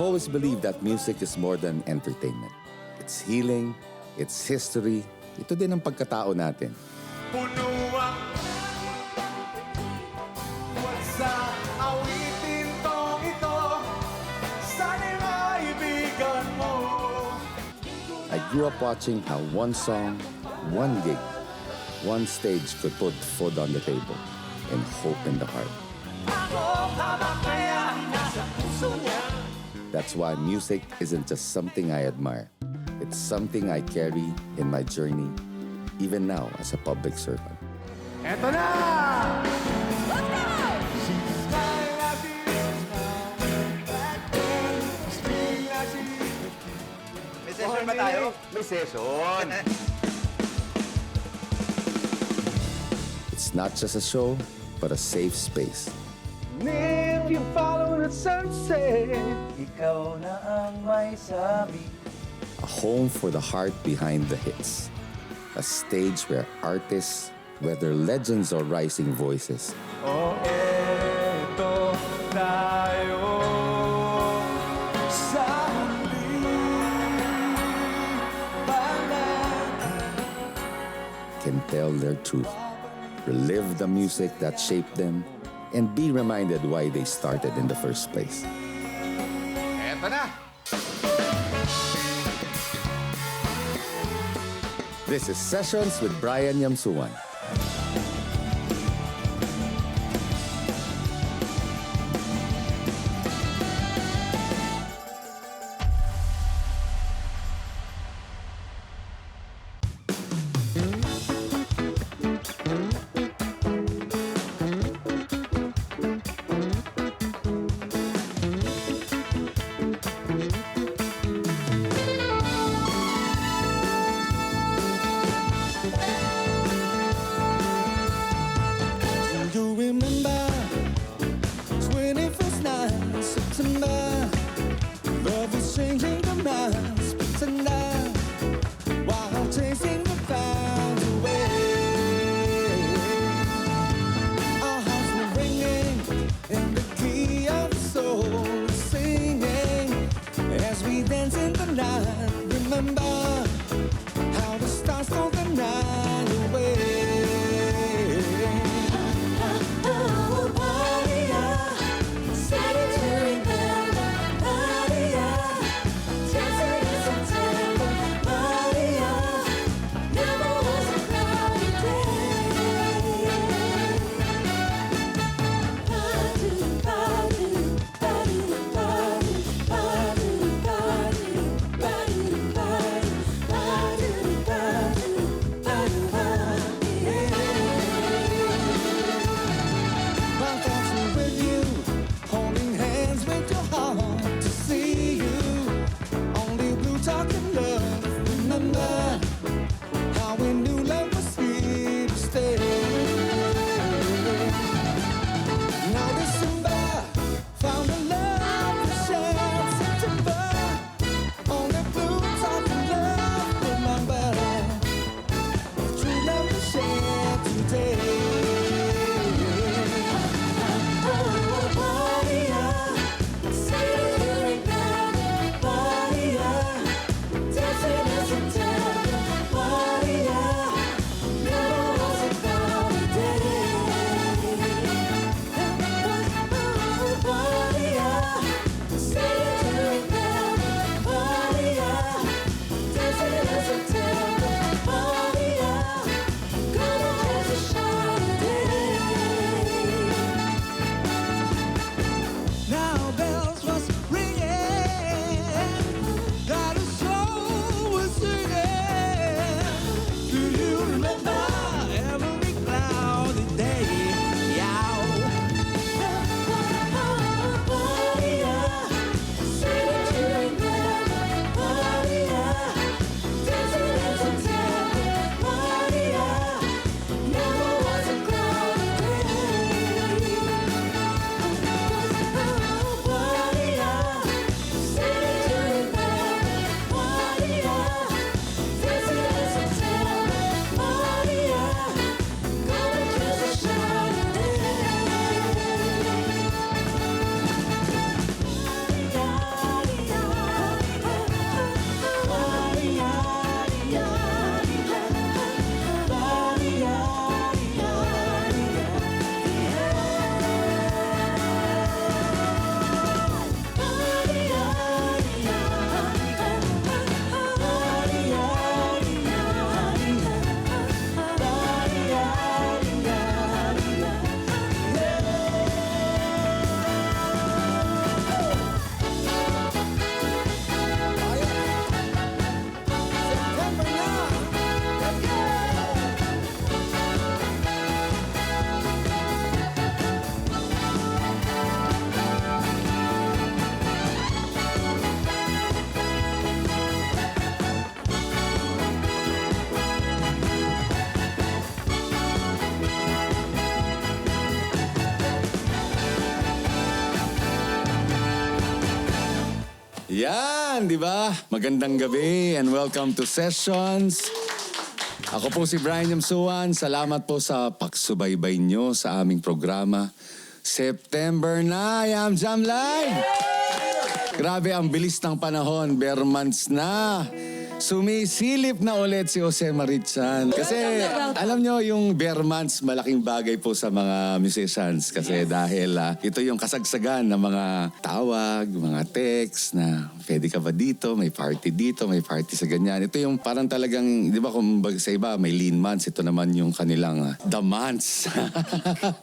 I've always believed that music is more than entertainment. It's healing, it's history, ito din ang pagkatao natin. Puno ang sa awitin tong ito, sana'y maibigan mo. I grew up watching how one song, one gig, one stage could put food on the table and hope in the heart. Ako habang kaya nasa puso niya. That's why music isn't just something I admire. It's something I carry in my journey, even now as a public servant. Eto na! May session ba tayo? May session. It's not just a show, but a safe space. If you follow the sunset, Ikaw na ang may sabi. A home for the heart behind the hits. A stage where artists, whether legends or rising voices, oh eto tayo sa can tell their truth, relive the music that shaped them, and be reminded why they started in the first place. Eto na! This is Sessions with Brian Yamsuan. Yan, di ba? Magandang gabi and welcome to Sessions. Ako po si Brian Yamsuan. Salamat po sa pagsubaybay nyo sa aming programa. September na, Yam Jam Live! Grabe, ang bilis ng panahon. Bare months na. Sumisilip na ulit si Jose Marichan. Kasi alam nyo, yung bare months, malaking bagay po sa mga musicians. Kasi dahil ito yung kasagsagan ng mga tawag, mga text na pwede ka ba dito, may party dito, may party sa ganyan. Ito yung parang talagang, di ba kung sa iba may lean months, ito naman yung kanilang the months.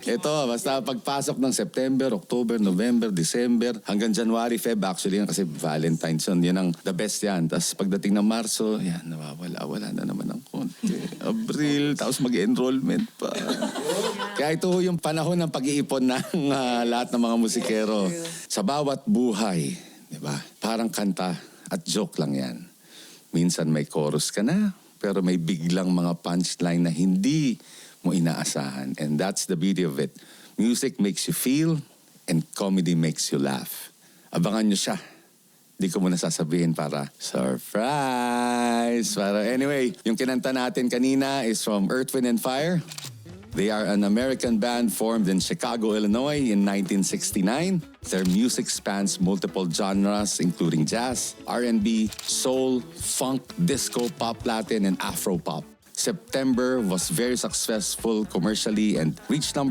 Ito, basta pagpasok ng September, October, November, December, hanggang January, Feb actually, kasi Valentine's yun. Yan ang the best yan. Tapos pagdating ng Marso, yan, nawawala na naman ng konti. Abril, tapos mag-enrollment pa. Kaya ito yung panahon ng pag-iipon ng lahat ng mga musikero. Sa bawat buhay, di ba? Parang kanta at joke lang yan. Minsan may chorus ka na, pero may biglang mga punchline na hindi mo inaasahan. And that's the beauty of it. Music makes you feel and comedy makes you laugh. Abangan nyo siya. Di ko muna sasabihin para surprise. Para anyway, yung kinanta natin kanina is from Earth, Wind and Fire. They are an American band formed in Chicago, Illinois in 1969. Their music spans multiple genres including jazz, R&B, soul, funk, disco, pop Latin, and Afro pop. September was very successful commercially and reached #1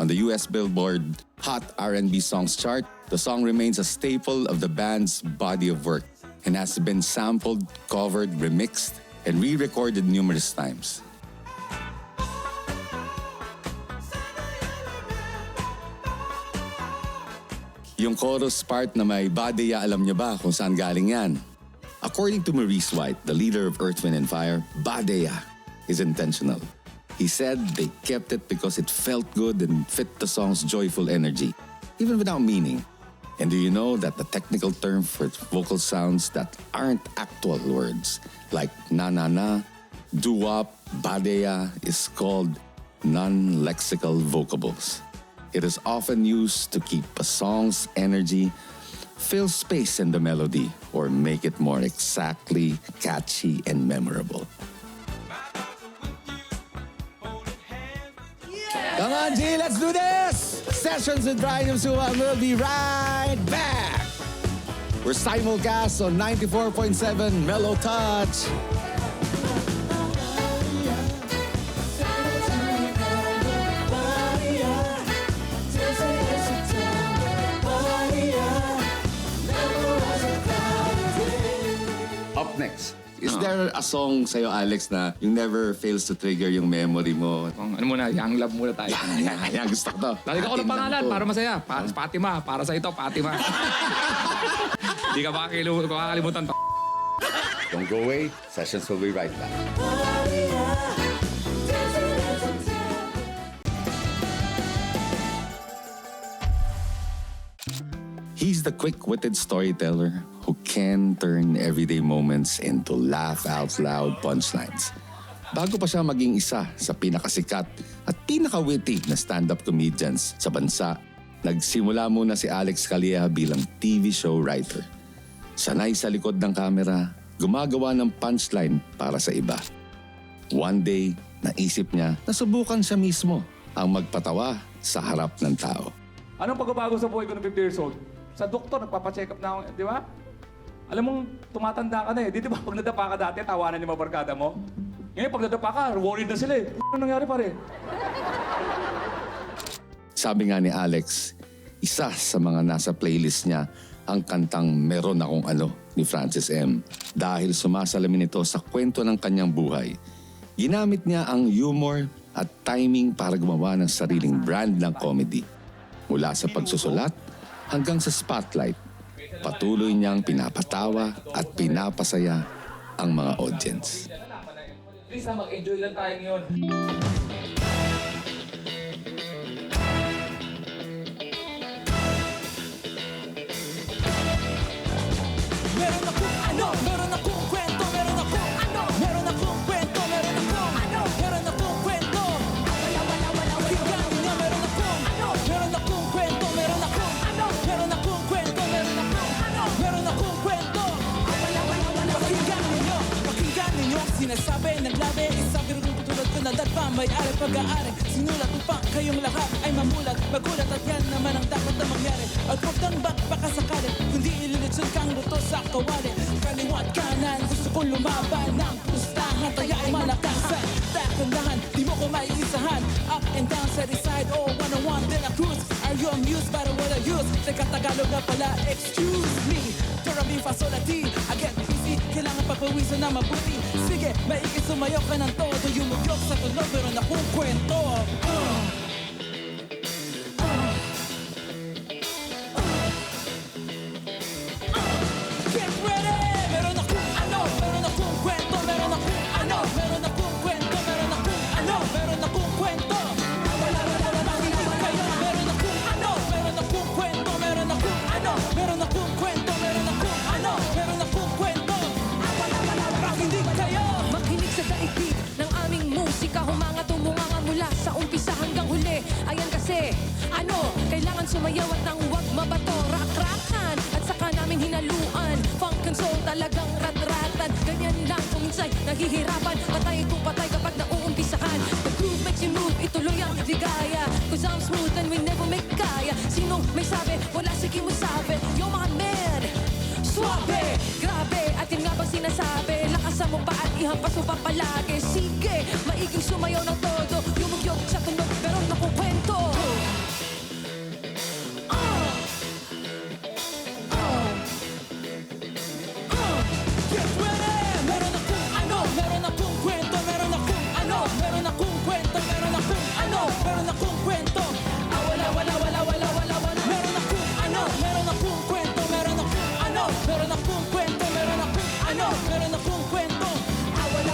on the US Billboard Hot R&B Songs chart. The song remains a staple of the band's body of work and has been sampled, covered, remixed, and re-recorded numerous times. Yung chorus part na may Badeya, alam niyo ba kung saan galing yan? According to Maurice White, the leader of Earth, Wind and Fire, Badeya is intentional. He said they kept it because it felt good and fit the song's joyful energy, even without meaning. And do you know that the technical term for vocal sounds that aren't actual words, like na-na-na, doo-wop, badeya, is called non-lexical vocables? It is often used to keep a song's energy, fill space in the melody, or make it more exactly catchy and memorable. Come on, G, let's do this! Sessions with Brian Yamsuan will be right back! We're simulcast on 94.7 Mellow Touch. Up next. Is there a song sa'yo, Alex, na yung never fails to trigger yung memory mo? Ano muna, young love muna tayo. Yan, gusto ko to. Lalagyan ko ng pangalan para masaya. Fatima, para sa ito, Fatima. Hindi ka makakalimutan. Don't go away. Sessions will be right back. He's the quick-witted storyteller who can turn everyday moments into laugh-out-loud punchlines. Bago pa siya maging isa sa pinakasikat at pinaka-witty na stand-up comedians sa bansa, nagsimula muna si Alex Calleja bilang TV show writer. Sanay sa likod ng kamera, gumagawa ng punchline para sa iba. One day, naisip niya na subukan siya mismo ang magpatawa sa harap ng tao. Anong pagbabago sa buhay ko ng 50 years old? Sa doktor, nagpapacheck up na ako, di ba? Alam mong, tumatanda ka na eh. Di ba, pag nadapa ka dati, tawanan yung mga barkada mo? Ngayon, pag nadapa ka, worried na sila eh. Ano nangyari pare? Sabi nga ni Alex, isa sa mga nasa playlist niya ang kantang Meron Akong Ano ni Francis M. Dahil sumasalamin ito sa kwento ng kanyang buhay. Ginamit niya ang humor at timing para gumawa ng sariling brand ng comedy. Mula sa pagsusulat hanggang sa spotlight, patuloy niyang pinapatawa at pinapasaya ang mga audience. Please mag-enjoy lang tayo ngayon. Meron akong ano, meron akong kwento, meron akong ano, meron akong kwento, meron akong ano, meron akong kwento. Wala, pakinggan niya, meron akong ano, meron akong kwento, meron akong ano, meron akong kwento, meron akong ano, meron akong kwento. Sinasabi ng labi, isang birong tulad ko na datpa. May-ari pag-aari, sinulat upang kayong lahat ay mamulat. Magulat at yan naman ang dapat na mangyari. At huwag kang baka sakali, kundi ililitsun kang luto sa kawali. Kaliwat kanan, gusto kong lumaban ng pustahan, kaya ay malakasan. Dahan-dahan, di mo ko maiisahan. Up and down, side to side, oh, one-on-one, then I cruise. Are you amused by the word I use? Teka, Tagalog na pala, excuse me. Pero mi fa sol la ti, I get busy. Kailangan pagpawisan na mabuti. Sige, maigi sumayo ka ng todo. Yumugyok sa tunog, pero nakong kwento. Get ready! Meron akong ano, meron akong kwento, meron akong ano, meron akong kwento, meron akong ano, meron akong kwento. Makinig kayo, meron akong ano, meron akong kwento, meron akong ano, meron akong kwento, meron akong ano, meron akong kwento. Makinig kayo! Makinig sa daigdig ng aming musika. Humanga tumunganga mula sa umpisa hanggang huli. Ayan kasi, ano, kailangan sumayaw at nang huwag mabato. Rak-rakan at saka namin hinaluan. Funk and soul talagang rat-ratan. Ganyan lang kung minsay nahihirapan. Patay kung patay kapag nauumpisahan. The groove makes you move, ituloy ang ligaya. Cause I'm smooth and we never make kaya. Sinong may sabi, wala sige mo sabi. Yo mga man, suabe, grabe. At yun nga bang sinasabi, lakasan mo pa at ihampas mo pa palagi. Sige, maiging sumayaw ng todo. Yumugyog sa tunog, pero nakukwento. Get ready! Meron akong ano, meron akong kwento, meron akong ano, meron akong kwento, meron akong ano, meron akong kwento. Wala. Meron akong ano, meron akong kwento, meron akong ano, meron akong kwento, meron akong ano, meron akong kwento. Wala.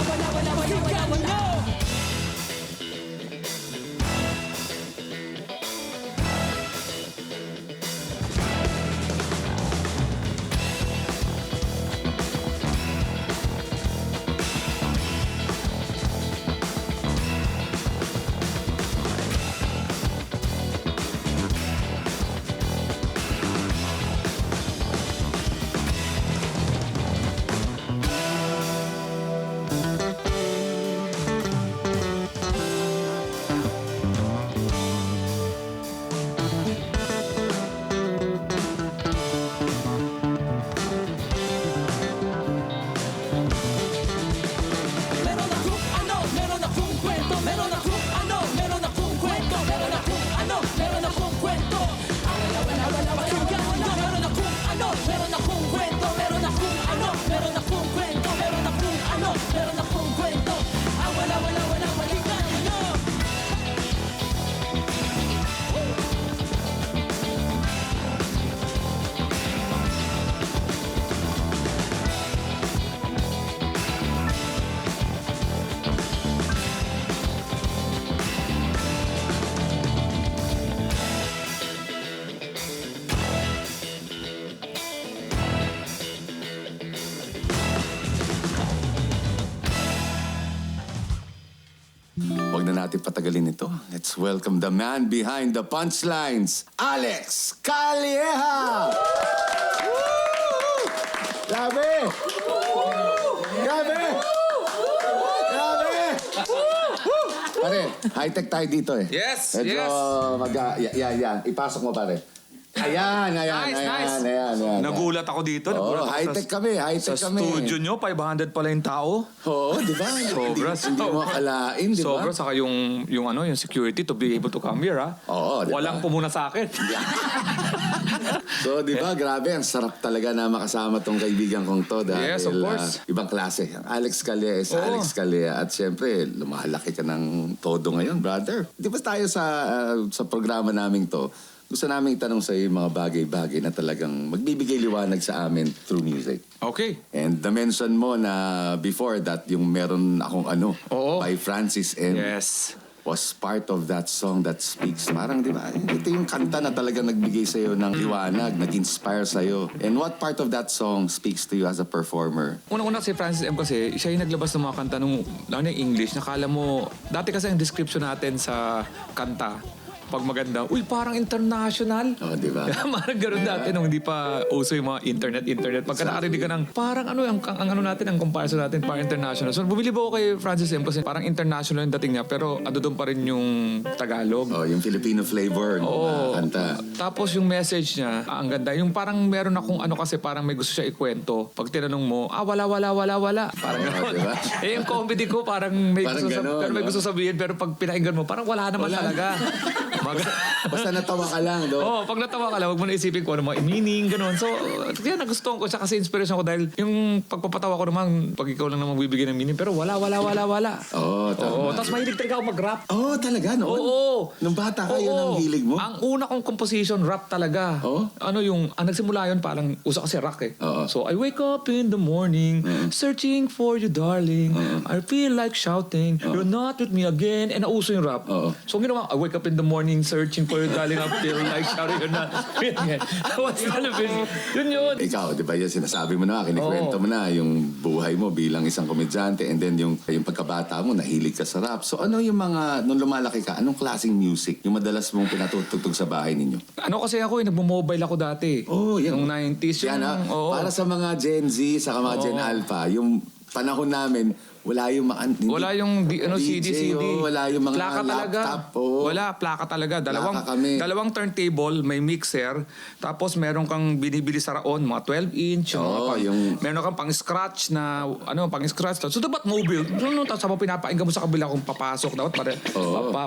Meron akong ano, meron akong kwento, meron akong ano, meron akong kwento, meron akong ano, meron akong kwento. Wala. Pakinggan mo na. Meron akong ano, meron akong kwento, meron akong ano, meron akong kwento, meron akong ano, meron akong kwento. Wala. Pakinggan mo na. Huwag na natin patagalin ito. Let's welcome the man behind the punchlines, Alex Calleja! Grabe! Grabe! Grabe! Pare, high-tech tayo dito eh. Yes, Medyo yes. yan. Ipasok mo pare. Ayan. Nice. Nagulat ako dito. Oo, Nagulat ako high-tech kami. High-tech Sa kami. studio nyo, 500 pala yung tao. Oo, di ba? Sobra. Hindi mo akalain, di ba? Sobra, saka yung security to be able to come here, ha? Oo, di ba? Walang pumuna sa akin. So, di ba, grabe, ang sarap talaga na makasama tong kaibigan kong to. Dahil, Yes, of course. Ibang klase. Alex Calleja is Oo. Alex Calleja. At syempre, lumalaki ka ng todo ngayon, brother. Di ba tayo sa programa naming to, gusto namin itanong sa iyo yung mga bagay-bagay na talagang magbibigay liwanag sa amin through music. Okay. And na-mention mo na before that, yung meron akong ano, Oo. by Francis M. Yes. was part of that song that speaks. Parang, di ba, ito yung kanta na talagang nagbigay sa'yo ng liwanag, nag-inspire sa'yo. And what part of that song speaks to you as a performer? Unang-una si Francis M kasi, siya yung naglabas ng mga kanta nung lalo na yung English. Nakala mo, dati kasi ang description natin sa kanta, pag maganda, uy, parang international. Oh, di ba? Parang gano'n dati nung hindi pa uso yung mga internet. Pagka nakarinig ka ng parang ano, ang ano natin, ang comparison natin, parang international. So, bumili ba ako kay Francis M kasi parang international yung dating niya, pero ando doon pa rin yung Tagalog. Oh, yung Filipino flavor ng mga kanta. Tapos yung message niya, ang ganda. Yung parang meron akong ano kasi parang may gusto siya ikwento. Pag tinanong mo, wala. Parang gano'n. Diba? Yung comedy ko parang may Parang gusto ganon, pero may no? gusto sabihin. Pero pag pinakinggan mo, parang wala naman talaga. Basta natawa ka lang, do. Pag natawa ka lang, huwag mo na isipin kung ano mga meaning, gano'n. So, kaya nagustuhan ko siya kasi inspiration ko dahil yung pagpapatawa ko naman, pag ikaw lang naman bibigyan ng meaning, pero wala. Oo, tama. Oo, tapos mahilig talaga ako mag-rap. Oh, talaga, noon? Oo. Nung bata ka, yun ang hilig mo? Ang una kong composition, rap talaga. Oo? Ano yung, nagsimula yun, parang usa kasi rock eh. Oo. So, I wake up in the morning, searching for you, darling. I feel like shouting, you're not with me again. And nauso yung rap. Oo. So, ang ginawa, I wake up in the morning, searching for you, darling. I feel like shouting, you're not with me again. What's television? Yun. Ikaw, di ba yun, sinasabi mo na, kinikwento mo na yung buhay mo bilang isang komedyante and then yung pagkabata mo, nahilig ka sa rap. So ano yung mga, nung lumalaki ka, anong klaseng music yung madalas mong pinatutugtog sa bahay ninyo? Ano kasi ako, nagmo-mobile ako dati. Oh, yan. Nung 90s. Yan, oo. para sa mga Gen Z, sa mga Gen Alpha, yung panahon namin, wala yung mga... Wala yung CD. Wala yung mga plaka talaga. laptop. Oh. Wala, plaka talaga. Plaka kami. Dalawang turntable, may mixer, tapos meron kang binibili sa raon, mga 12-inch. Meron kang pang-scratch na, pang-scratch. So, dapat mobile. Tapos habang pinapainggan mo sa kabila kung papasok, dapat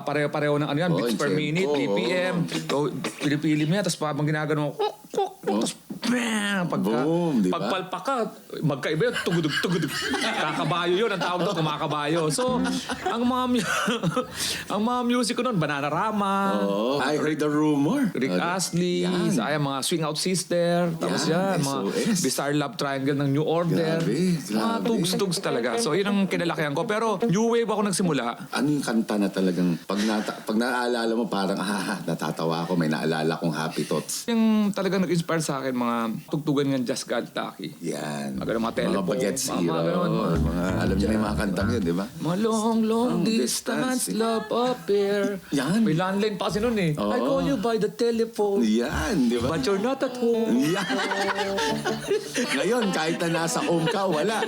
pareho-pareho ng beats per siyempre. minute, BPM. So, pinipili mo yan, tapos habang ginagano mo, tapos bam! Boom, di ba? Pagpalpak ka, magkaiba yun, tugudug. Kakabayo yun, ang tawag doon, kumakabayo. So, ang mga music ko noon, Bananarama, Oh, I heard the rumor. Rick Astley, Yan. mga Swing Out Sister, tapos mga SOS. Bizarre Love Triangle ng New Order. Mga Grabe. tugs-tugs talaga. So, yun ang kinalakihan ko. Pero, new wave ako nagsimula. Ano yung kanta na talagang pag naaalala mo parang natatawa ako, may naalala kong happy thoughts. Yung talagang nag-inspire sa akin, mga tugtugan ng Just God Taki. Yan. Mga telephone, Bagets mga Hero. ganon. Alam niyo na yung mga kantang yun, di ba? Mga long distance, distance. love affair. Yan. May landline pa kasi nun eh. Oo. I call you by the telephone, Yan, di ba? but you're not at home. Yan. Ngayon, kahit na nasa home ka, wala.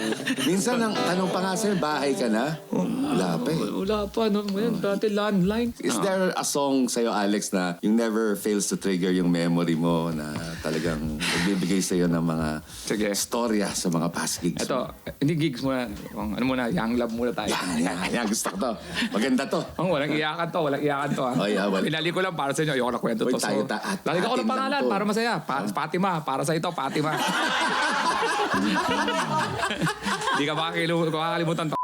Minsan, ang tanong pa nga sa'yo, bahay ka na? Wala pa eh. Wala pa. No? Ngayon, dati landline. Is there a song sa'yo, Alex, na yung never fails to trigger yung memory mo na talagang nagbibigay sa'yo ng mga Sige. storya sa mga past gigs? Ito, hindi gigs muna. Ano muna, young love muna tayo. Yan. Gusto ko to. Maganda to. Walang iyakan to. Oh, yeah, Pinali ko lang para sa inyo. Ayoko na kwento Uy, to. tayo, Lali ko ng atin pangalan lang to. para masaya. Fatima. Para sa ito, Fatima. Hindi ka makakalimutan to.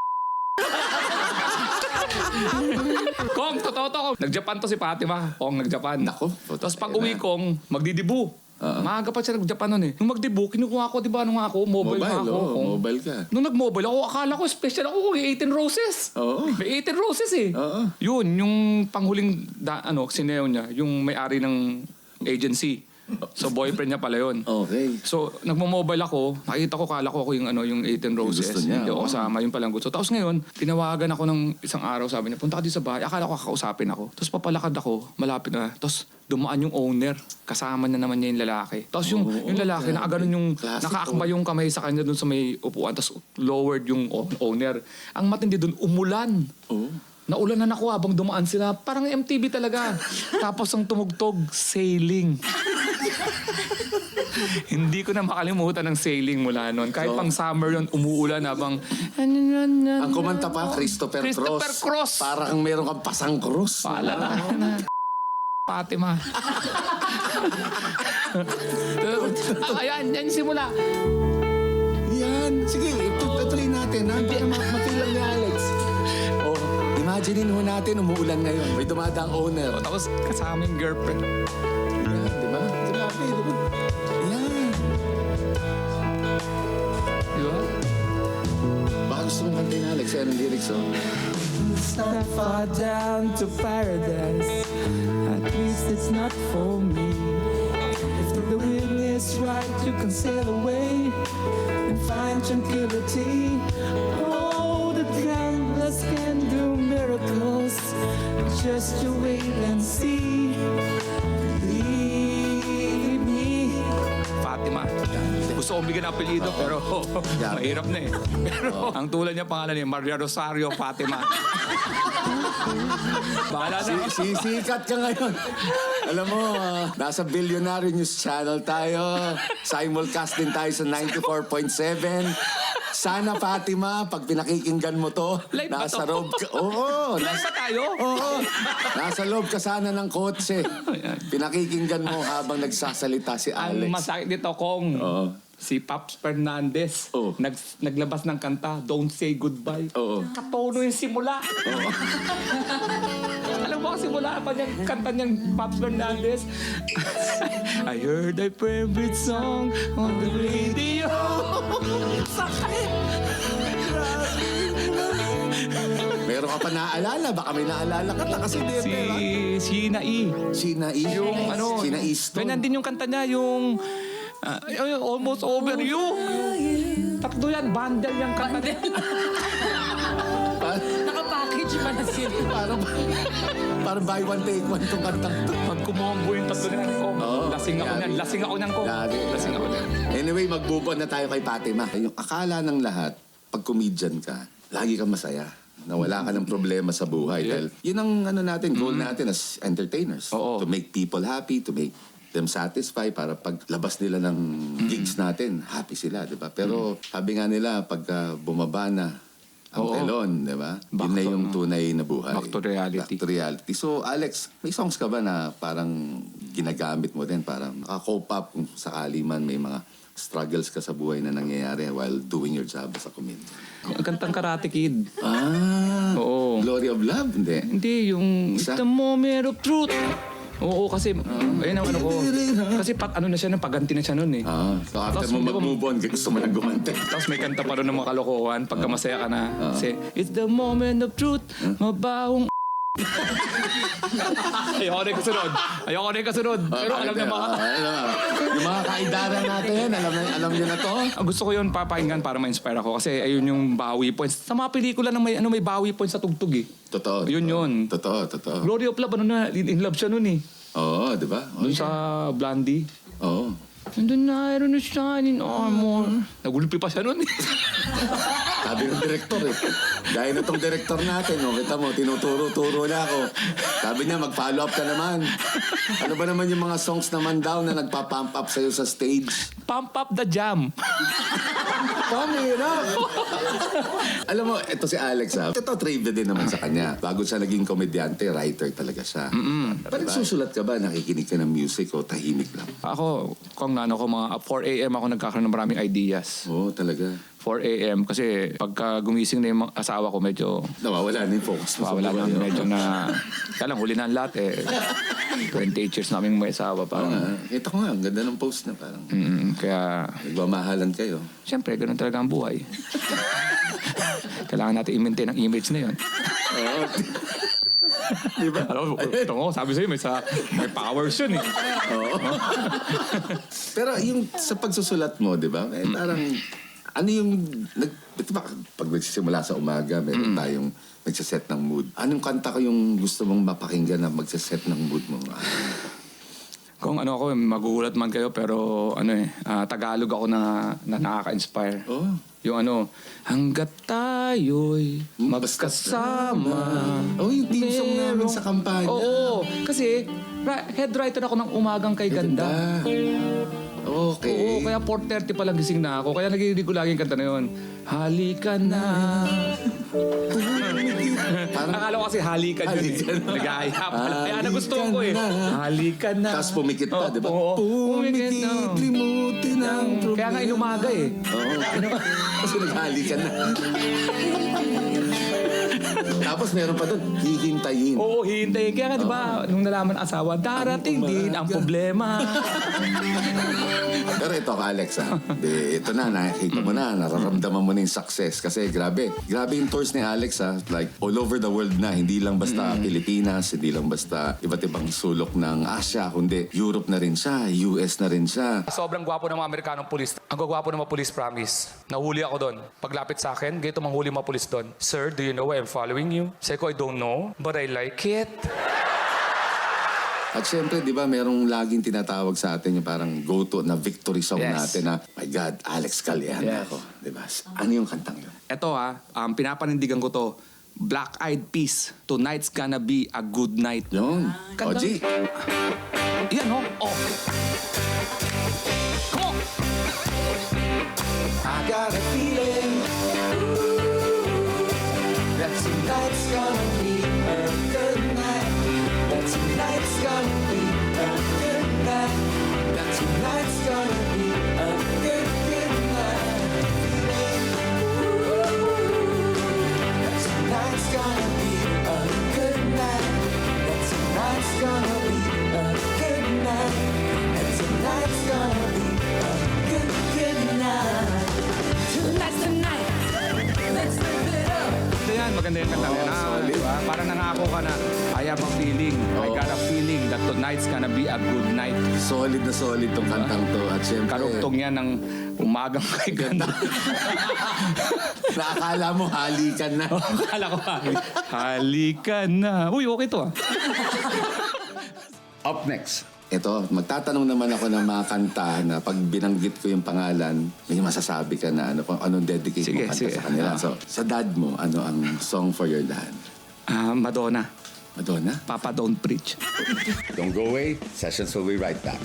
Kong, totoo to. Nag-Japan to si Fatima. Kong, nag-Japan. Nako. Tapos pag uwi kong, magdidibu. Maaga pa siya nag-Japan nun eh. Nung magdibu, kinukuha ko, di ba, nung ako, mobile na ako. Kong. Mobile ka. Nung nag-mobile ako, akala ko special ako kung 18 roses. Oo. May 18 roses eh. Oo. Yun, yung panghuling sineo niya, yung may-ari ng agency. So boyfriend niya pala yun. Okay. So, nagmo-mobile ako, nakita ko, kala ko ako yung 18 roses. gusto niya, Hindi ako oo. kasama, yung palang gusto. Tapos ngayon, tinawagan ako ng isang araw, sabi niya, punta ka dito sa bahay. Akala ko kakausapin ako. Tapos papalakad ako, malapit na. Tapos dumaan yung owner, kasama na naman niya yung lalaki. Tapos yung lalaki, nakaganon yung, Classic nakaakba yung kamay sa kanya dun sa may upuan. Tapos lowered yung owner. Ang matindi dun, umulan. Naulanan ako habang dumaan sila. Parang MTV talaga. Tapos ang tumugtog, sailing. Hindi ko na makalimutan ng sailing mula noon. Kahit pang summer yun, umuulan habang... Ang kumanta pa, Christopher Cross. Parang meron kang pasang cross. Paalala na. Fatima. Ayan, yan simula. Yan. Sige, tuloy natin. Para mapilang ni Alex. Oh, imaginein mo natin, umuulan ngayon. May dumadaang owner. Tapos kasama yung girlfriend. Yan, di ba? Grabe, di ba? Yan. Di ba? Baka gusto mong kantayin, Alex. Yan ang lyrics, oh. It's not far down to paradise. At least it's not for me. If the wind is right, you can sail away and find tranquility. Oh, the gamblers can do miracles. Just you wait and see. akong bigyan ng apelyido, pero mahirap na eh. Pero ang tulad niya pangalan niya, Maria Rosario Fatima. Bahala na. Sisikat ka ngayon. Alam mo, nasa Billionaire News Channel tayo. Simulcast din tayo sa 94.7. Sana, Fatima, pag pinakikinggan mo to, Live ba nasa to? loob ka. Oo. Live ba tayo? Oo. Nasa loob ka sana ng kotse. Pinakikinggan mo habang nagsasalita si Ang Alex. masakit dito, Kong. Oo. Si Paps Fernandez, Oo. naglabas ng kanta, Don't Say Goodbye. Oo. Katono yung simula. Alam mo, simula pa niyang kanta niyang Paps Fernandez. I heard thy favorite song on the radio. Sakit! Meron ka pa naaalala? Baka may naalala ka na kasi di Si Sheena E. Sina E. Yung ano, Sina Easton. ganyan din yung kanta niya, yung Almost Over You. Tatlo yan, bundle yung kanta niya. Nakapackage pa na sila. Parang buy one, take one tong kantang to. Pag kumombo yung tatlo niyan, Oo. lasing ako niyan, lasing ako niyan, lasing ako niyan. Anyway, mag-move on na tayo kay Fatima. Yung akala ng lahat, pag comedian ka, lagi kang masaya. Na wala ka ng problema sa buhay. Dahil yun ang ano natin, goal natin as entertainers. Oo. To make people happy, to make them satisfied para paglabas nila ng gigs natin, happy sila, di ba? Pero sabi nga nila, pagka bumaba na ang Oo. telon, di ba? Back Yun na to- yung tunay na buhay. back to reality. Back to reality. So, Alex, may songs ka ba na parang ginagamit mo din para maka-cope up kung sakali man may mga struggles ka sa buhay na nangyayari while doing your job as a comedian? Kantang Karate Kid. Ah! Oo. Glory of Love? Hindi. Hindi, yung Isa? The Moment of Truth. Oo, kasi, ayun ang ano ko. Kasi ano na siya, paganti na siya nun eh. Ah, so after Tapos, mo di ba, mag-move on, gusto mo lang gumante. Tapos may kanta pa rin ng mga kalokohan pagka masaya ka na. Kasi, it's the moment of truth, mabahong Ayoko na yung kasunod. Pero alam niya mga... Yung mga kaidaran natin, alam niyo na to? Gusto ko yun papakinggan para ma-inspire ako kasi ayun yung bawi points. Sa mga pelikula na may bawi points sa tugtug eh. Totoo. Yun yun. Totoo. Glory of Love, in love siya nun eh. Oo, di ba? Dun sa Blondie. Oo. And the night on the shining armor. Nagulpi pa siya nun eh. Sabi ng direktor eh. Dahil na tong direktor natin, no, kita mo, tinuturo-turo na ako. Sabi niya, mag-follow up ka naman. Ano ba naman yung mga songs naman daw na nagpa-pump up sa'yo sa stage? Pump up the jam. Pamihirap! Alam mo, ito si Alex ha. Ito trivia din naman sa kanya. Bago siya naging komedyante, writer talaga siya. Pero nagsusulat ka ba? Nakikinig ka ng music o tahimik lang? Ako, kung ano ko, mga 4 a.m. ako nagkakaroon ng maraming ideas. Oo, talaga. 4 a.m. kasi pagka gumising na yung asawa ko, medyo Nawawala na yung focus mo wala sa buhay. na, medyo na... Kaya lang, huli na ang lahat eh. 28 years naming may asawa. Parang, Kita ko nga, ang ganda ng post na parang kaya, nagmamahalan kayo. siyempre, ganun talaga ang buhay. Kailangan natin i-maintain ang image na yun. Oo. Di ba? Alam mo, ito ko, sabi sa'yo, may powers yun eh. Oo. Pero yung sa pagsusulat mo, di ba? Eh, parang, ano yung, di ba, pag nagsisimula sa umaga, meron tayong nagsiset ng mood. Anong kanta ko yung gusto mong mapakinggan na magsiset ng mood mo? Kung ano ako, magugulat man kayo, pero Tagalog ako na nakaka-inspire. Oh. Yung hanggat tayo'y magkasama. Oh, yung theme song namin sa kampanya. Oo, kasi head writer ako ng Umagang Kay Ganda. Okay. Oo, kaya 4:30 pa lang gising na ako. Kaya nagiginig ko lagi yung kanta na yun. Halika na. Akala ko kasi halika dyan eh. Nag-aaya pala. Kaya nagustuhan ko eh. Halika na. Tapos pumikit pa, di ba? Oo. Pumikit na. limutin ang problema. Kaya nga inumaga eh. Oo. Kasi naghali ka na. Tapos meron pa doon, hihintayin. Oo, hihintayin. Kaya nga di ba, nung nalaman ang asawa, darating din ang problema. Pero ito, Alex, ito na, nakikita mo na, nararamdaman mo na yung success. Kasi grabe yung tours ni Alex, like all over the world na. Hindi lang basta Pilipinas, hindi lang basta iba't ibang sulok ng Asia, kundi Europe na rin siya, US na rin siya. Sobrang gwapo ng mga Amerikanong pulis. Ang gwapo ng mga pulis, promise. Nahuli ako doon. Paglapit sa akin, ganito manghuli mga pulis doon. Sir, do you know why I'm following you? Sabi ko, I don't know, but I like it. At syempre, di ba, merong laging tinatawag sa atin yung parang go-to na victory song Yes. natin na, my God, Alex Callejan Yes. ako. Di ba? Ano yung kantang yun? Ito pinapanindigan ko to. Black Eyed Peas, Tonight's Gonna Be a Good Night. Yun. Kanta. Oji. Yan ho. Oh. Come on. I got a feeling that tonight's gonna be a good night. That tonight's gonna be a good night. That tonight's gonna be a good, good night. That tonight's gonna be a good night. That tonight's gonna be a good night. That tonight's gonna be a good, good night. Tonight's the night. Let's live it up. Ito yan, maganda yung kanta na. solid. Diba? Parang nangako ka na, I have a feeling, I got a feeling that tonight's gonna be a good night. Solid na solid tong kantang to. At syempre, Karugtong yan ng umagang kay ganda. nakakala mo halikan na. Akala ko, halikan na. Uy, okay to ah. Up next. Ito, magtatanong naman ako ng mga kanta na pag binanggit ko yung pangalan, may masasabi ka na ano, anong dedicate Sige, mo kanta sige. sa kanila. So, sa dad mo, ano ang song for your dad? Madonna, Madonna? Papa Don't Preach. Don't go away. Sessions will be right back.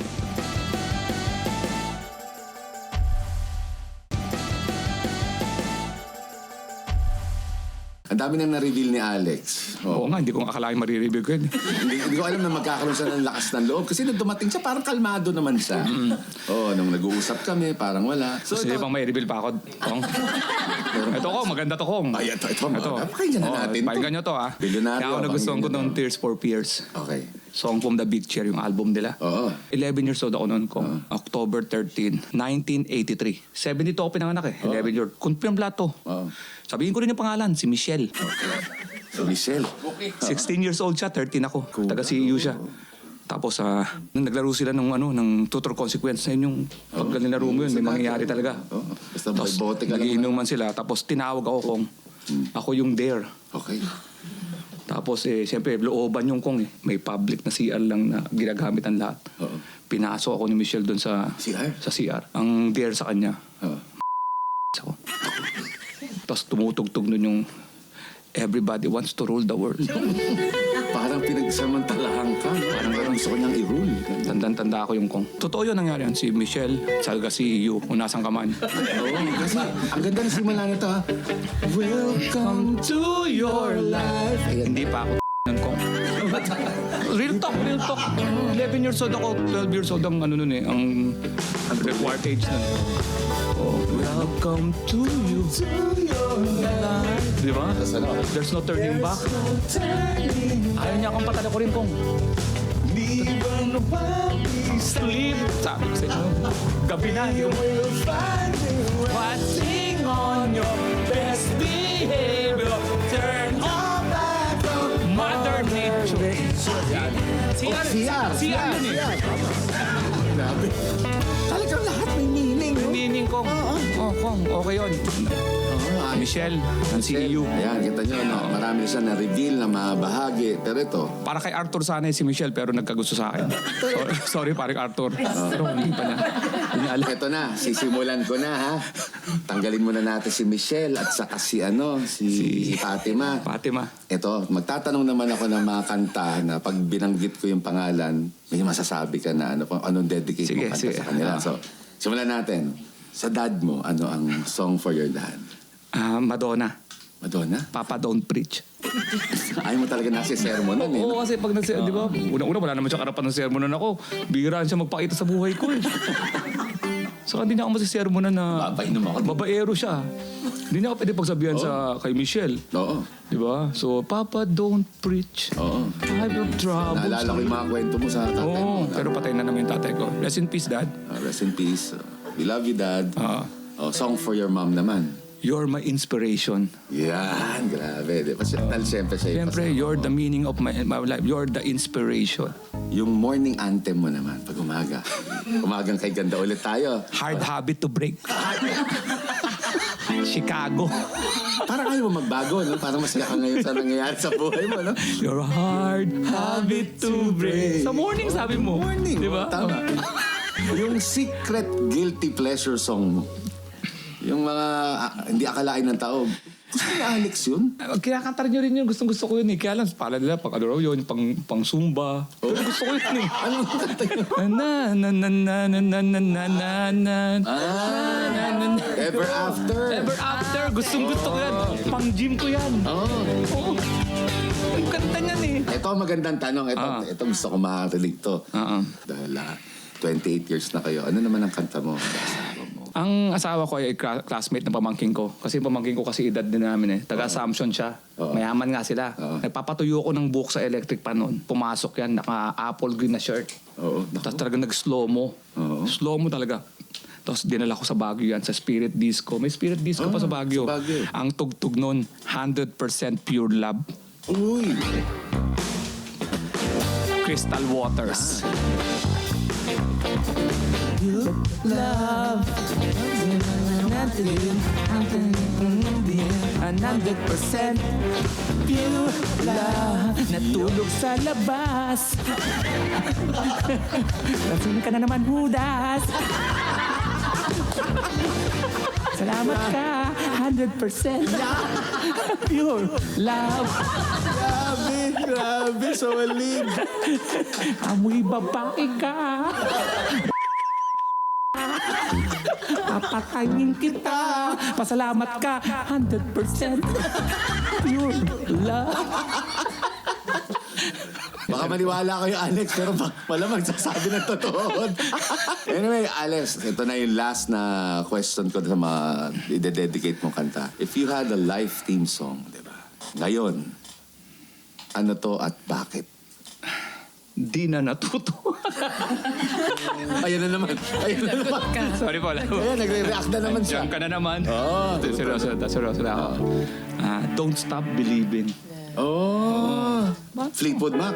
Ang dami nang na-reveal ni Alex. Oo nga, hindi ko akalain mariribig ko yun. hindi ko alam na magkakaroon siya ng lakas ng loob. Kasi nung dumating siya, parang kalmado naman siya. Nung nag-uusap kami, parang wala. So, Gusto niyo bang may reveal pa ako, Kong? Ito ko, maganda to, Kong. Ay, ito. Pakinggan na natin to. Pakinggan nyo to, ah. Bilyonaryo, Kaya ako nagustuhan ko pakinggan nung nyo. Tears for Fears. Okay. Song from the Big Chair, yung album nila. Oo. 11 years old ako noon, Kong. October 13, 1983. 72 ako pinanganak eh. 11 years. Confirm lahat to. Oo. Sabihin ko rin yung pangalan, si Michelle. So, Michelle. 16 years old siya, 13 ako. Taga CEU siya. Tapos, nung naglaro sila ng Tutor Consequence na yun yung pag nilaro mo yun, may mangyayari talaga. Oo. Basta may Tapos, bote ka lang. nagiinuman sila. Tapos, tinawag ako kong, ako yung Dare. Okay. Tapos, siyempre, looban yung kong eh. May public na CR lang na ginagamit ang lahat. Oo. Pinasok ako ni Michelle doon sa CR? Sa CR. Ang Dare sa kanya, Oo. ako. Tapos, tumutugtog nun yung Everybody Wants to Rule the World. Parang pinagsamantalahan ka. Parang gusto ko niyang i-rule. Tandang-tanda ako yung kong. Totoo yun nangyari yan. Si Michelle, sa CEU, kung nasang ka man. Oo. Kasi ang ganda ng simula nito ha. Welcome to your life. Hindi pa ako ng kong. Real talk, real talk. 11 years old ako, 12 years old ang ano nun eh, ang required age nun. Oh, welcome to you. Di ba? There's no turning back. Ayaw niya akong patala ko rin kong. Sleep. Sabi ko sa inyo, gabi na. Watching on your best behavior. Turn on back Mother Nature. CR yun eh. Grabe. Talagang lahat may meaning. Meaning kong, kong, okay yun. Michelle, ng CEU. Ayan, kita nyo, no? Marami siya na-reveal na mabahagi. Pero ito, Para kay Arthur sana si Michelle pero nagkagusto sa akin. Sorry, paring Arthur. Pero hindi pa niya. Hindi niya alam. ito na, sisimulan ko na ha. Tanggalin muna natin si Michelle at saka si Fatima. Fatima. Ito, magtatanong naman ako ng mga kanta na pag binanggit ko yung pangalan, may masasabi ka na anong dedicate Sige, mo kanta sige. sa kanila. So, simulan natin. Sa dad mo, ano ang song for your dad? Madonna, Madonna? Papa Don't Preach. Ayaw mo talaga nasa sermonan eh. Oo, kasi pag di ba, una-una wala naman siya karapan ng sermonan ako. Bihiraan siya magpakita sa buhay ko eh. So hindi niya ako masisermonan na Babainom ako. babaero siya. Hindi niya ako pwede pagsabihan sa kay Michelle. Oo. Di ba? So, Papa Don't Preach. Oo. I have trouble. Naalala ko yung mga kwento mo sa tatay mo. Oo, pero patay na naman yung tatay ko. Rest in peace, Dad. Rest in peace. We love you, Dad. Song for your mom naman. You're my inspiration. Yan, grabe. Di ba? Siyempre sa'yo. Siyempre, you're the meaning of my life. You're the inspiration. Yung morning anthem mo naman, pag umaga. Umagang kay ganda ulit tayo. Hard habit to break. Chicago. Parang ayaw mo magbago, no? Parang masaya ka ngayon sa nangyayari sa buhay mo, no? Your hard habit to break. Sa morning sabi mo. Morning, Di ba? tama. Yung secret guilty pleasure song mo. Yung mga hindi akalain ng tao. Gusto ni Alex yun? Kinakanta rin nyo rin yun. Gustong-gusto ko yun eh. Kaya lang, pala nila, pag ano raw yun, pang Zumba. Pero gusto ko yun eh. Anong kanta yun? Na na na na na na na na na na. Ever After. Ever after, gustong-gusto ko yan. Pang gym ko yan. Oo. Oo. Ang kanta niyan eh. Ito ang magandang tanong. Ito gusto ko makarinig to. Dahil 28 years na kayo. Ano naman ang kanta mo? Ang asawa ko ay classmate ng pamangking ko. Kasi pamangking ko kasi edad din namin eh. Taga-Assumption siya. Mayaman nga sila. Nagpapatuyo ko ng buhok sa electric pan noon. Pumasok yan, naka-apple green na shirt. Oo. Tapos talagang nag-slow-mo. Slow-mo talaga. Tapos dinala ko sa Baguio yan, sa Spirit Disco. May Spirit Disco pa sa Baguio. sa Baguio. Ang tugtog noon, 100% pure love. Uy! Crystal Waters. Love 100% pure love. Natulog sa labas. Lasing ka na naman, Judas. Salamat ka. 100% pure love. Grabe, solid. Amoy babae ka. Papatayin kita. Pasalamat ka. 100% pure love. Baka maniwala kayo, Alex, pero wala magsasabi ng totoo. Anyway, Alex, ito na yung last na question ko sa mga i-dedicate mong kanta. If you had a life theme song, di ba? Ngayon, ano to at bakit? Di na natuto. Ayun na naman. Sorry po. Ayan, nagre-react na naman siya. Diyan ka na naman. Oo. Seryoso na ako. Don't stop believing. Oh. Fleetwood Mac.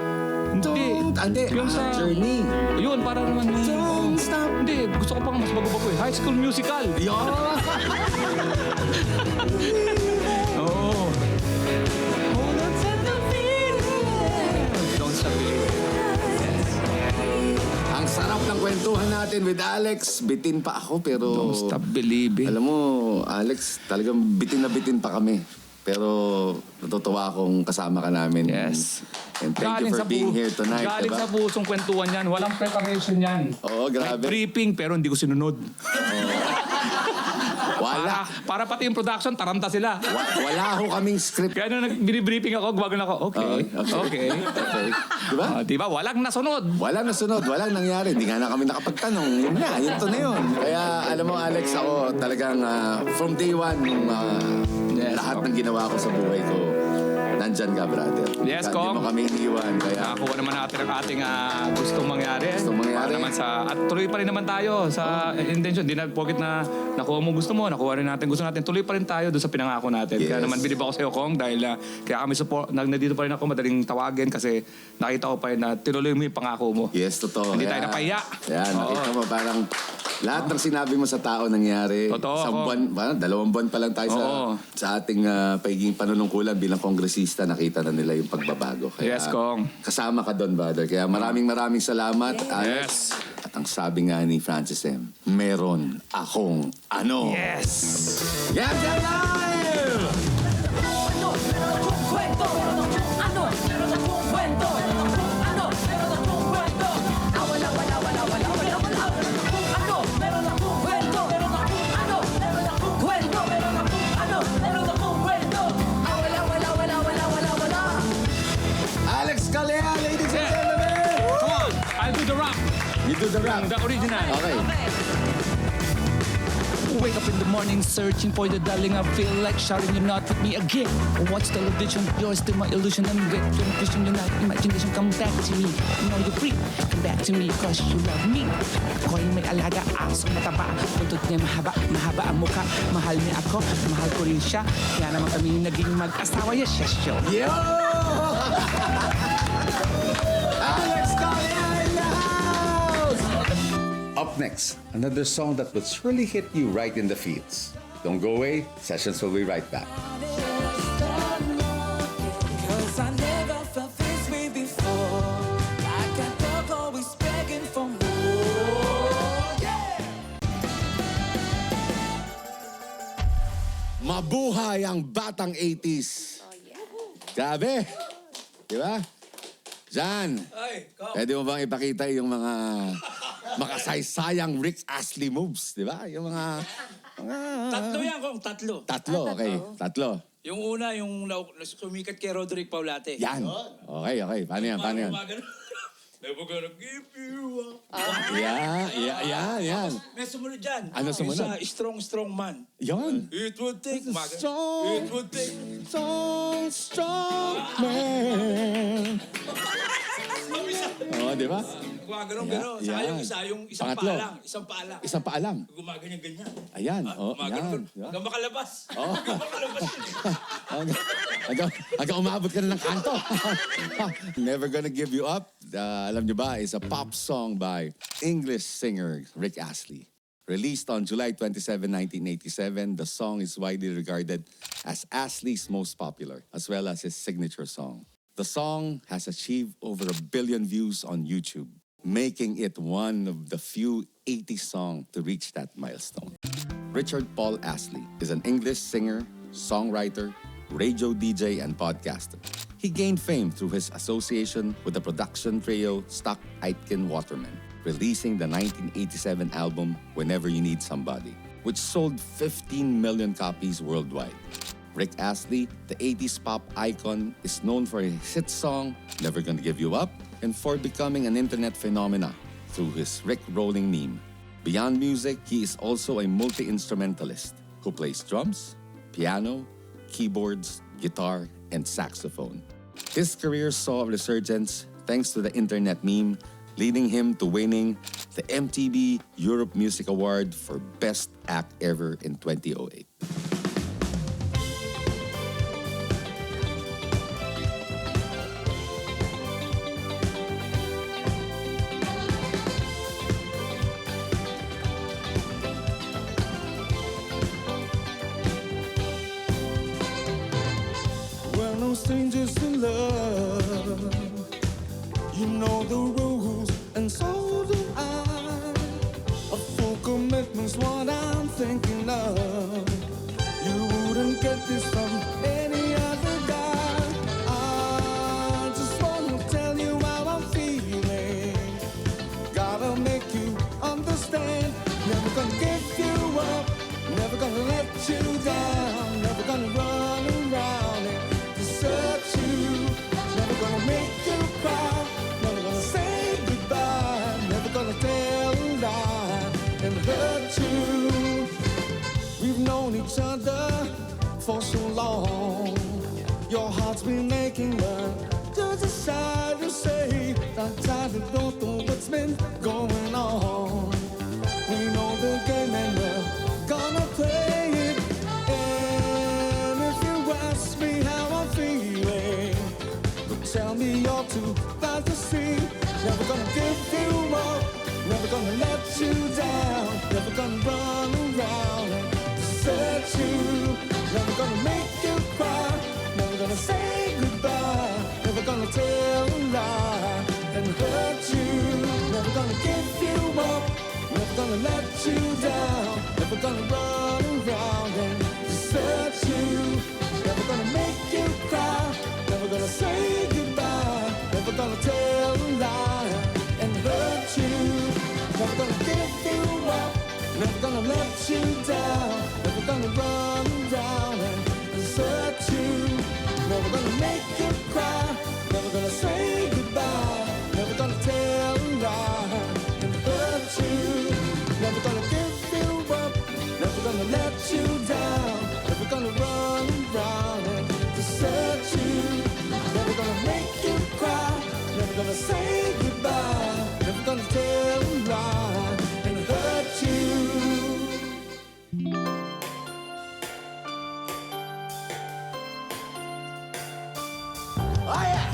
Hindi. Yung sa... Journey. Yun, para naman yung... Don't stop. Hindi, gusto ko pang mas bago-bago eh. High School Musical. Yun. Oo. Don't stop believing. Ang sarap ng kwentuhan natin with Alex. Bitin pa ako, pero... Don't stop believing. Alam mo, Alex, talagang bitin na bitin pa kami. Pero natutuwa akong kasama ka namin. Yes. And thank you for being here tonight. Galing diba? sa pusong kwentuhan yan. Walang preparation yan. Oo, grabe. May briefing pero hindi ko sinunod. Wala. Para pati yung production, taranta sila. Wala ho kaming script. Kaya nung binibriefing ako, gumagano ako, okay. Okay. Diba? Diba? Walang nasunod. Walang nasunod, walang nangyari. Hindi nga na kami nakapagtanong. Yun na, yun to na yun. Kaya alam mo, Alex, ako talagang from day one, Yes, lahat ng ginawa ko sa buhay ko, nandyan ka, brother. Yes, Hindi Kong. mo kami iniwan. Kaya Nakakuha naman natin ang ating gustong mangyari. Gustong mangyari. Para naman at tuloy pa rin naman tayo sa intention. Hindi na pocket na nakuha mo gusto mo, nakuha rin natin gusto natin. Tuloy pa rin tayo doon sa pinangako natin. Kaya Yes. naman bilib ako sa iyo, Kong, dahil kaya kami support, nandito pa rin ako, madaling tawagin kasi nakita ko pa rin na tinuloy mo yung pangako mo. yes, totoo. Hindi Kaya- tayo napahiya. Yan, Oo. nakita mo parang lahat ng sinabi mo sa tao nangyari. Totoo, Isang oo. buwan, parang 2 buwan pa lang tayo Oo. sa ating pagiging panunungkulan bilang kongresista. Nakita na nila yung pagbabago. Kaya, Yes, Kong. Kasama ka doon, brother. Kaya maraming salamat, Alex. Yes. At ang sabi nga ni Francis M., meron akong ano. Yes! Yan, yan, live! Alex Calea, ladies and Yeah. gentlemen! Come on! I'll do the rap. You do the rap. The original. Okay. Wake up in the morning searching for the darling. I feel like shouting, you're not with me again. Watch television, you're still my illusion. I'm with your vision, you're not imagination. Come back to me, you know you're free. Come back to me, cause you love me. Ako'y may alaga, aso mataba. Tuntot niya mahaba, mahaba ang mukha. Mahal niya ako, mahal ko rin siya. Kaya naman kami naging mag-asawa. Yes, yes, yo. Yo! Alex Calea in the house! Up next, another song that will surely hit you right in the feels. Don't go away. Sessions will be right back. Cause I never felt this way before. Like a dog always begging for more. Yeah! Mabuhay ang batang 80s. Grabe. Di ba? Jan, pwede mo bang ipakita yung mga makasaysayang Rick Astley moves, di ba? Yung mga... Tatlo yan, Kong. Tatlo. Tatlo, okay. Tatlo. Yung una, yung sumikat kay Roderick Paulate. Yan. Okay. Paano yan? Never gonna give you up. Yan. May sumunod dyan. Ano sumunod? Yung sa strong man. Yan. It would take, Strong. It would take. Strong man. Oo, di ba? Gumagano'n. Saka yung isang Pangatlo. paa lang. Isang paa lang. Isang paalang. Gumaganyan-ganyan. Ayan. Oh, Gumagano'n. yan. Di ba? Hanggang makalabas. Oh. Hanggang makalabas. Hanggang umabot ka na ng kanto. Never Gonna Give You Up, alam niyo ba, is a pop song by English singer Rick Astley. Released on July 27, 1987, the song is widely regarded as Astley's most popular, as well as his signature song. The song has achieved over 1 billion views on YouTube, making it one of the few 80s songs to reach that milestone. Richard Paul Astley is an English singer, songwriter, radio DJ, and podcaster. He gained fame through his association with the production trio Stock Aitken Waterman, releasing the 1987 album Whenever You Need Somebody, which sold 15 million copies worldwide. Rick Astley, the 80s pop icon, is known for his hit song Never Gonna Give You Up and for becoming an internet phenomena through his Rick Rolling meme. Beyond music, he is also a multi-instrumentalist who plays drums, piano, keyboards, guitar, and saxophone. His career saw a resurgence thanks to the internet meme, leading him to winning the MTV Europe Music Award for Best Act Ever in 2008. We're no strangers to love. You know the rules, and so do I. A full commitment's what I'm thinking of. You wouldn't get this from any other guy. I just wanna tell you how I'm feeling. Gotta make you understand. Never gonna give you up. Never gonna let you down. Never gonna run around and desert you. Never gonna make you cry. Never gonna say goodbye. Never gonna tell a lie and hurt you. We've known each other for so long. Your heart's been aching, but just decide to say that I don't know what's been going on. We know the game and we're gonna play it. And if you ask me how I'm feeling, don't tell me you're too bad to see. Never gonna give you up, never gonna let you down, never gonna run around and desert you. Never gonna make you cry, never gonna say goodbye, never gonna tell a lie and hurt you. Never gonna give you up, never gonna let you down, never gonna run around and desert you. Never gonna make you cry, never gonna say goodbye, never gonna tell a lie and hurt you. Never gonna give you up, never gonna let you down, never gonna run around and desert you. Never gonna make you cry, never gonna say goodbye, never gonna tell a lie and hurt you. Never gonna give you up, never gonna let you down, never gonna run around and desert you. Never gonna make you cry, never gonna say goodbye, never gonna tell a lie and hurt you. Oh yeah!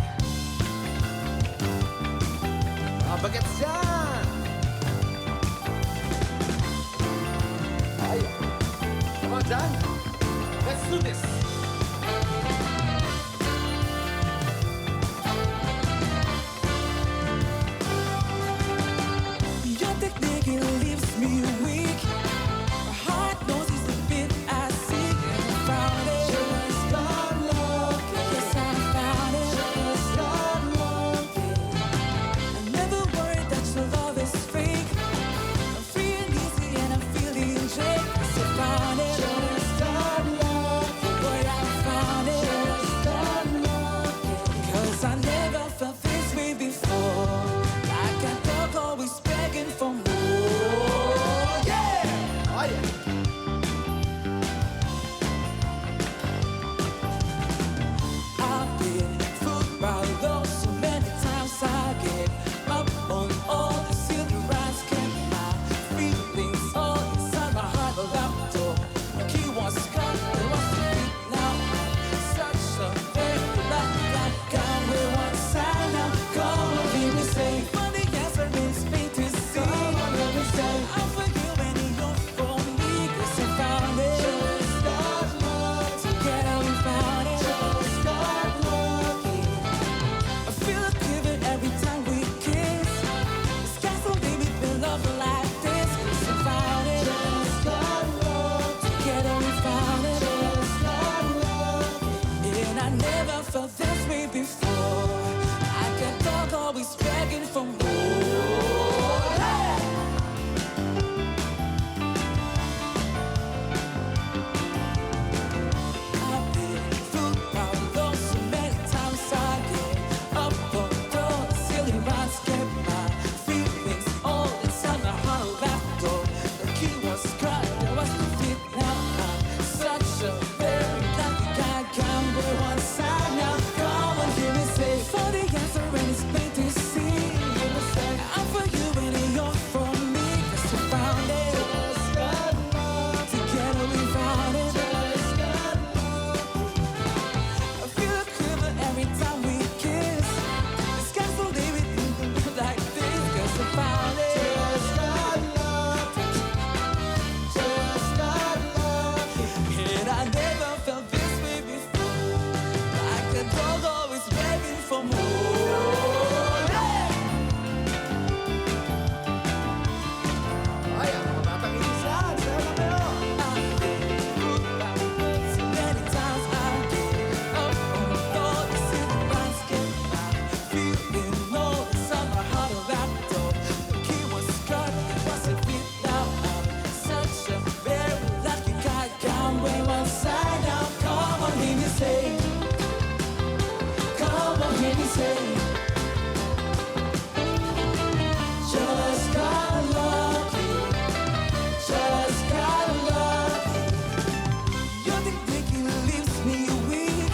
Bagets yan! Ay! Come on, Dad! Let's do this. Your technique, it leaves me weak. My heart knows it's the bit I seek. And I found it. Just got lucky. Yes, I found it. Just got lucky. I never worried that your love is fake. I'm free and easy and I'm feeling Drake. Yes, I found it. Just got lucky. Boy, I found it. Just got lucky. 'Cause I never felt this way before. Like a dog always begging for more. Yeah! Oh, yeah! I've been fooled by love so many times. I get up on all the silver rocks, kept my feelings all inside my heart. A laptop, my key was cut, there was a beat. Now I'm such a very lucky guy. Got me one side now. Come on, hear me say, funny answer is pain to see. Come on, let me say, I'm for you and you're for me. 'Cause I found it. Just got lucky. Together we found it. Just got lucky. I feel a quiver every time we kiss. The sky's so big, we feel love like this. 'Cause I found it. Just got lucky. Together we found it. Just got lucky. And I never felt this way before. Like a dog always begging for more. Hey! I've been fooled by love so many times. I get up on the silly rocks, kept my feelings all inside my heart. Laptop, the key was cut, there was no fit. Now I'm such a very lucky guy. Can't go one side now. Come on, hear me say, for the answer and it's plain to see. Hear me say, I'm for you and you're for me. 'Cause we found it. Just got lucky. Together we found it. Just got lucky. I feel a quiver every time we kiss. The sky's so big, we think like this. 'Cause we found it. Just got lucky. Just got lucky. And I never felt this way before. Like a dog always begging for more. Yeah! Ay, ang matatangisan. Sayo na kayo. I've been fooled by love so many times. I get up on the floor, the silver rocks, get my feeling all inside my heart. A laptop, the key was cut, it wasn't fit. Now I'm such a very lucky guy. Can't wait one side now. Come on, hear me say. Come on, hear me say. Just got lucky. Just got lucky. Your technique, it leaves me weak.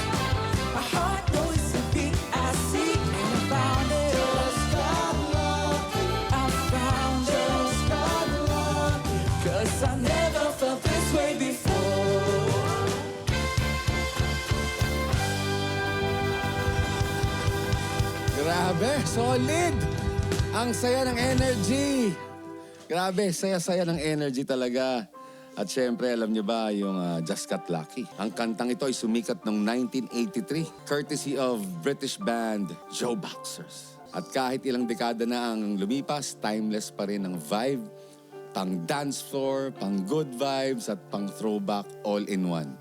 My heart knows a beat I seek. And I found it. Just got lucky. I found it. Just got lucky. 'Cause I never felt this way before. Grabe, solid! Ang saya ng energy. Grabe, saya-saya ng energy talaga. At syempre, alam niyo ba yung Just Got Lucky? Ang kantang ito ay sumikat noong 1983, courtesy of British band Joe Boxers. At kahit ilang dekada na ang lumipas, timeless pa rin ang vibe. Pang dance floor, pang good vibes, at pang throwback all in one.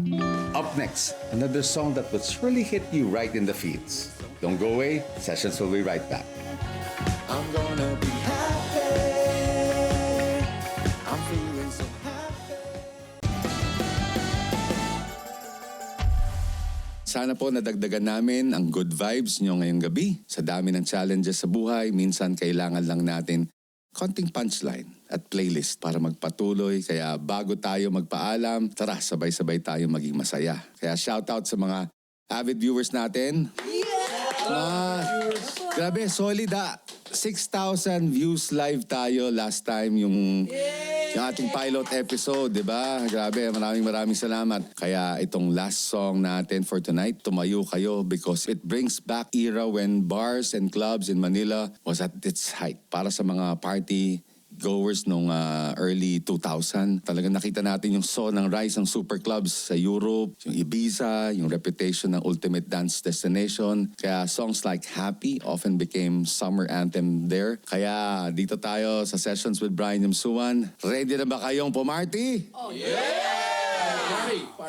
Up next, another song that will surely hit you right in the feels. Don't go away, Sessions will be right back. I'm gonna be happy. I'm feeling so happy. Sana po nadagdagan namin ang good vibes nyo ngayong gabi. Sa dami ng challenges sa buhay, minsan kailangan lang natin konting punchline at playlist para magpatuloy. Kaya bago tayo magpaalam, tara sabay-sabay tayo maging masaya. Kaya shoutout sa mga avid viewers natin. Grabe, solid 6,000 views live tayo last time yung ating pilot episode, di ba? Grabe, maraming salamat. Kaya itong last song natin for tonight, tumayo kayo because it brings back era when bars and clubs in Manila was at its height. Para sa mga party goers nung early 2000. Talagang nakita natin yung ng rise ng super clubs sa Europe, yung Ibiza, yung reputation ng ultimate dance destination. Kaya songs like Happy often became summer anthem there. Kaya dito tayo sa Sessions with Brian Yamsuan. Ready na ba kayong pumarty?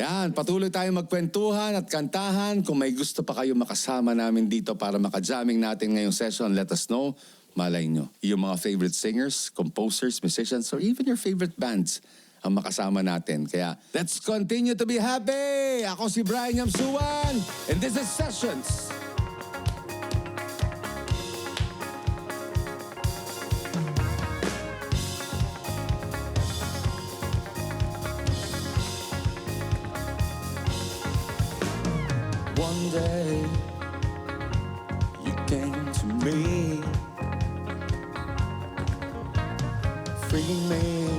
Yan, patuloy tayong magkwentuhan at kantahan. Kung may gusto pa kayo makasama namin dito para makajamming natin ngayong session, let us know. Malay nyo, yung mga favorite singers, composers, musicians, or even your favorite bands ang makasama natin. Kaya, let's continue to be happy! Ako si Brian Yamsuan, and this is Sessions. One day you came to me, free me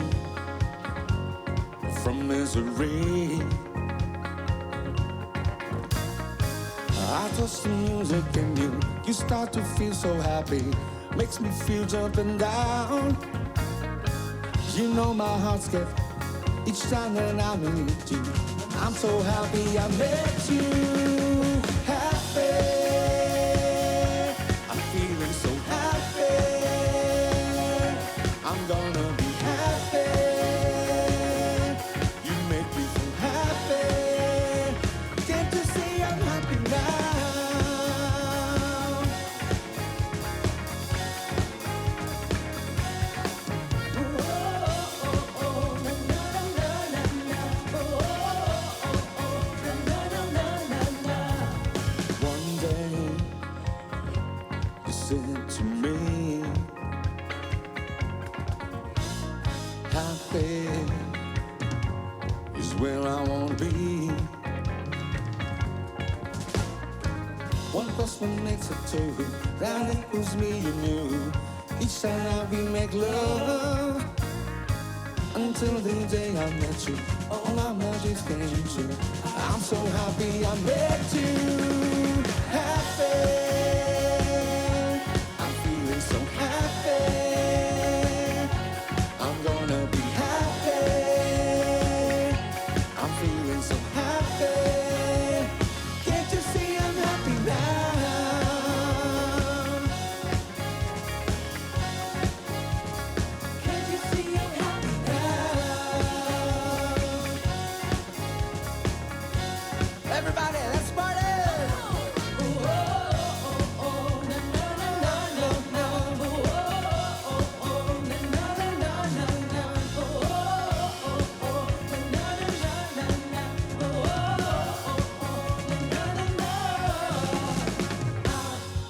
from misery. I touch the music and you start to feel so happy, makes me feel jumping down. You know my heart skips each time that I meet you. I'm so happy I met you. Happy, I'm feeling so happy. I'm gonna be happy. You make me so happy. Can't you see I'm happy now? One day you said to me, happy is where I wanna be. 1 + 1 makes it 2. That equals me and you. Each time that we make love, until the day I met you, all my magic came true. I'm so happy I met you. Happy, I'm feeling so happy. I'm gonna be happy. I'm feeling so happy. Can't you see I'm happy now? Can't you see I'm happy now? Everybody, let's party!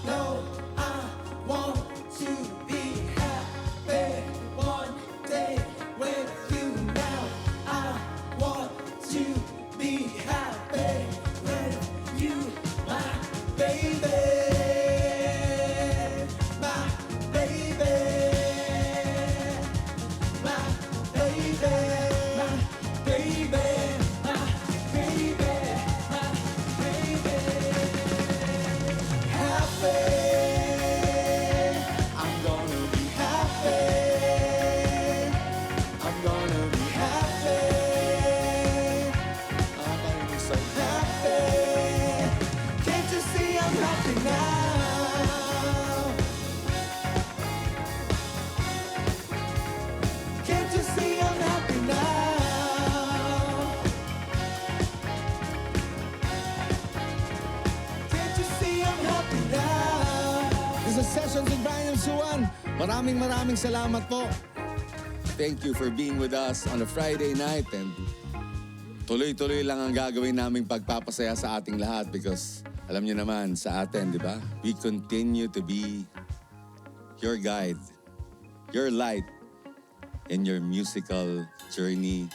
No, I want to be happy one day with you now. I want to be happy with you, my baby. My baby. My baby. My baby. My baby. My baby. Happy, I'm gonna be happy. I'm gonna be happy. I'm gonna be so happy. Can't you see I'm happy now? Can't you see I'm happy now? Can't you see I'm happy now? This is Sessions with Brian Yamsuan. Maraming salamat po. Thank you for being with us on a Friday night, and tuloy-tuloy lang ang gagawin naming pagpapasaya sa ating lahat because alam niyo naman sa atin, di ba? We continue to be your guide, your light in your musical journey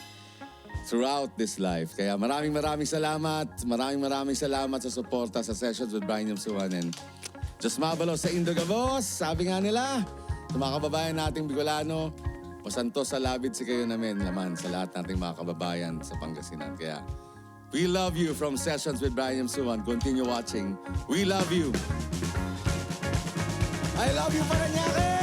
throughout this life. Kaya maraming salamat. Maraming salamat sa suporta sa Sessions with Brian Yamsuan, and Diyos mabalo sa Indogabos. Sabi nga nila, sa mga kababayan nating Bicolano, masanto sa labid si kayo namin naman sa lahat nating mga kababayan sa Pangasinan. Kaya, we love you from Sessions with Brian Yamsuan. Continue watching. We love you. I love you, Parañaque!